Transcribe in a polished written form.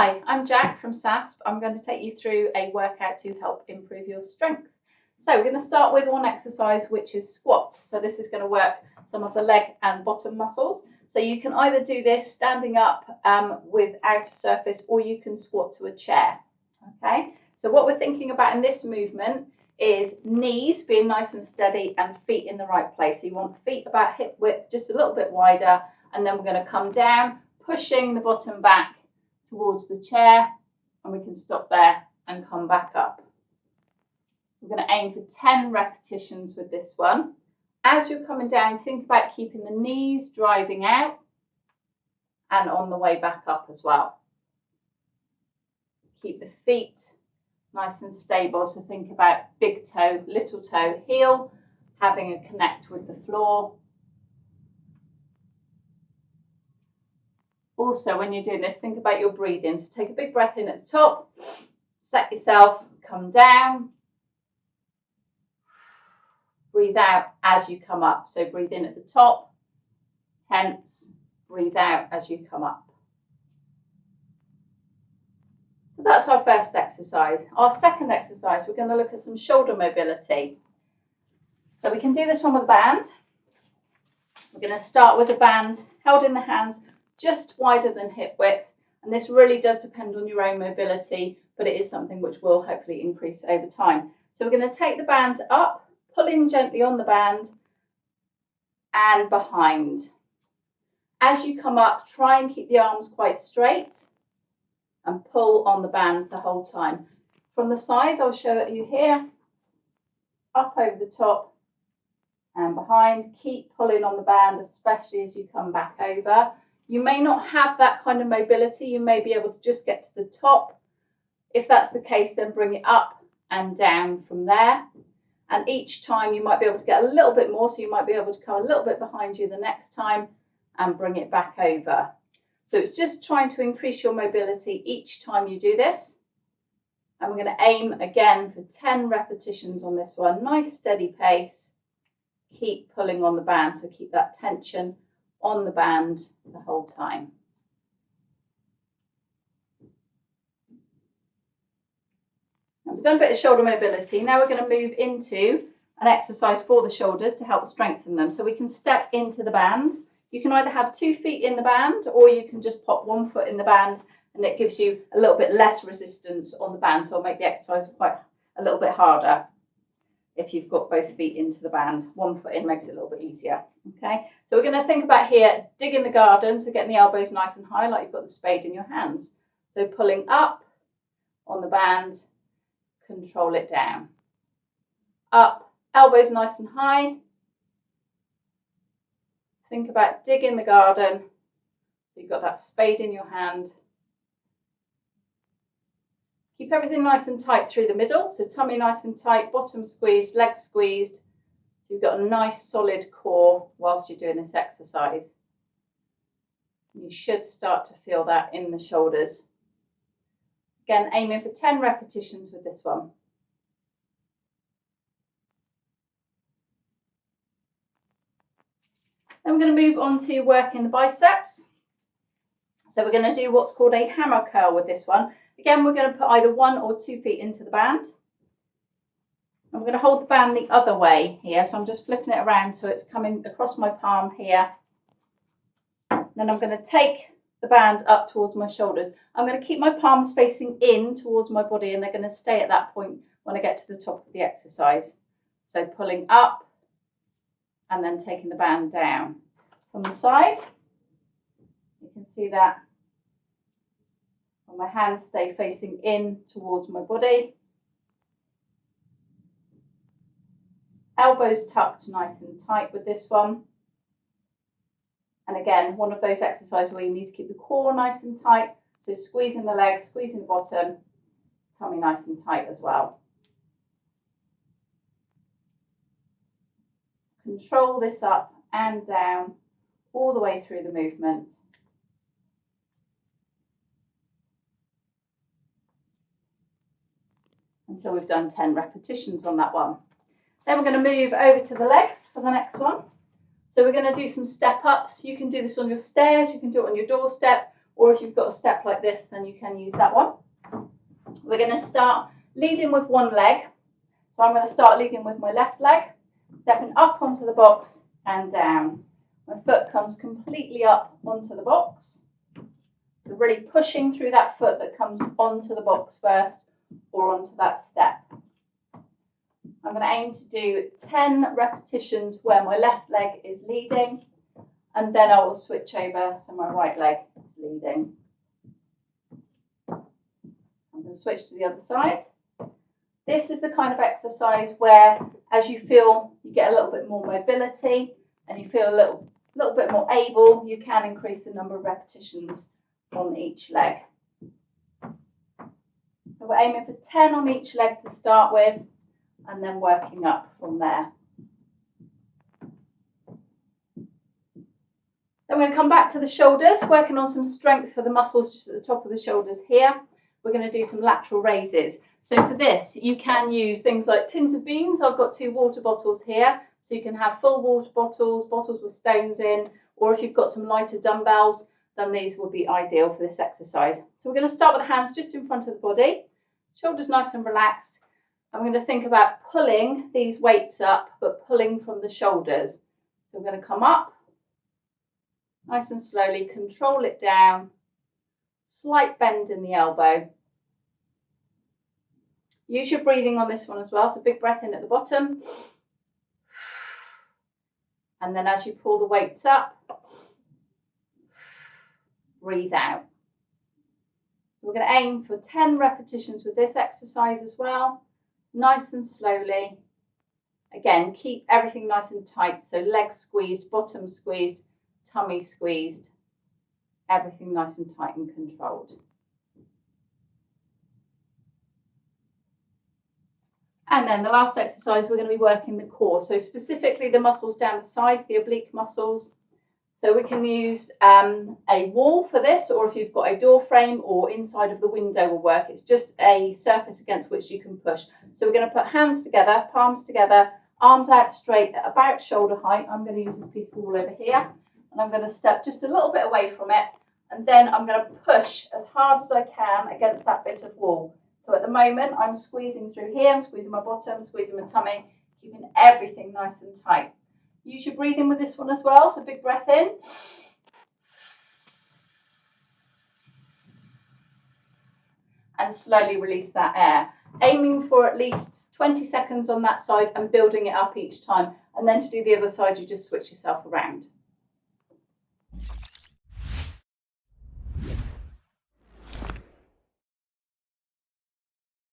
Hi, I'm Jack from SASP. I'm going to take you through a workout to help improve your strength. So we're going to start with one exercise, which is squats. So this is going to work some of the leg and bottom muscles. So you can either do this standing up without a surface, or you can squat to a chair. Okay, so what we're thinking about in this movement is knees being nice and steady and feet in the right place. So you want feet about hip width, just a little bit wider, and then we're going to come down, pushing the bottom back towards the chair, and we can stop there and come back up. We're going to aim for 10 repetitions with this one. As you're coming down, think about keeping the knees driving out and on the way back up as well. Keep the feet nice and stable, so think about big toe, little toe, heel, having a connect with the floor. Also, when you're doing this, think about your breathing. So take a big breath in at the top, set yourself, come down, breathe out as you come up. So breathe in at the top, tense, breathe out as you come up. So that's our first exercise. Our second exercise, we're going to look at some shoulder mobility. So we can do this one with a band. We're going to start with a band held in the hands, just wider than hip width, and this really does depend on your own mobility, but it is something which will hopefully increase over time. So we're going to take the band up, pull in gently on the band and behind. As you come up, try and keep the arms quite straight and pull on the band the whole time. From the side, I'll show it you here, up over the top and behind. Keep pulling on the band, especially as you come back over. You may not have that kind of mobility. You may be able to just get to the top. If that's the case, then bring it up and down from there. And each time you might be able to get a little bit more. So you might be able to come a little bit behind you the next time and bring it back over. So it's just trying to increase your mobility each time you do this. And we're going to aim again for 10 repetitions on this one. Nice steady pace. Keep pulling on the band, so keep that tension on the band the whole time. Now we've done a bit of shoulder mobility. Now we're going to move into an exercise for the shoulders to help strengthen them. So we can step into the band. You can either have 2 feet in the band, or you can just pop 1 foot in the band, and it gives you a little bit less resistance on the band, so it'll make the exercise quite a little bit harder. If you've got both feet into the band, 1 foot in makes it a little bit easier. Okay, so we're going to think about here, dig in the garden, so getting the elbows nice and high, like you've got the spade in your hands. So pulling up on the band, control it down. Up, elbows nice and high. Think about dig in the garden, so you've got that spade in your hand. Keep everything nice and tight through the middle, so tummy nice and tight, bottom squeezed, legs squeezed. So you've got a nice solid core whilst you're doing this exercise. You should start to feel that in the shoulders. Again, aiming for 10 repetitions with this one. Then we're going to move on to working the biceps. So we're going to do what's called a hammer curl with this one. Again, we're going to put either 1 or 2 feet into the band. And we're going to hold the band the other way here. So I'm just flipping it around so it's coming across my palm here. Then I'm going to take the band up towards my shoulders. I'm going to keep my palms facing in towards my body, and they're going to stay at that point when I get to the top of the exercise. So pulling up and then taking the band down. From the side, you can see that my hands stay facing in towards my body. Elbows tucked nice and tight with this one. And again, one of those exercises where you need to keep the core nice and tight. So squeezing the legs, squeezing the bottom, tummy nice and tight as well. Control this up and down all the way through the movement. Until we've done 10 repetitions on that one. Then we're going to move over to the legs for the next one. So we're going to do some step ups. You can do this on your stairs, you can do it on your doorstep, or if you've got a step like this, then you can use that one. We're going to start leading with one leg. So I'm going to start leading with my left leg, stepping up onto the box and down. My foot comes completely up onto the box. So really pushing through that foot that comes onto the box first or onto that step. I'm going to aim to do 10 repetitions where my left leg is leading, and then I will switch over so my right leg is leading. I'm going to switch to the other side. This is the kind of exercise where, as you feel you get a little bit more mobility and you feel a little bit more able, you can increase the number of repetitions on each leg. So we're aiming for 10 on each leg to start with, and then working up from there. Then we're going to come back to the shoulders, working on some strength for the muscles just at the top of the shoulders here. We're going to do some lateral raises. So for this, you can use things like tins of beans. I've got 2 water bottles here, so you can have full water bottles, bottles with stones in, or if you've got some lighter dumbbells, then these will be ideal for this exercise. So we're going to start with the hands just in front of the body, shoulders nice and relaxed. I'm going to think about pulling these weights up, but pulling from the shoulders. So we're going to come up, nice and slowly, control it down, slight bend in the elbow. Use your breathing on this one as well, so big breath in at the bottom. And then as you pull the weights up, breathe out. We're going to aim for 10 repetitions with this exercise as well, nice and slowly. Again, keep everything nice and tight, so legs squeezed, bottom squeezed, tummy squeezed, everything nice and tight and controlled. And then the last exercise, we're going to be working the core, so specifically the muscles down the sides, the oblique muscles. So we can use a wall for this, or if you've got a door frame or inside of the window will work. It's just a surface against which you can push. So we're going to put hands together, palms together, arms out straight at about shoulder height. I'm going to use this piece of wall over here, and I'm going to step just a little bit away from it, and then I'm going to push as hard as I can against that bit of wall. So at the moment, I'm squeezing through here, I'm squeezing my bottom, squeezing my tummy, keeping everything nice and tight. Use your breathing with this one as well, so big breath in. And slowly release that air. Aiming for at least 20 seconds on that side and building it up each time. And then to do the other side, you just switch yourself around.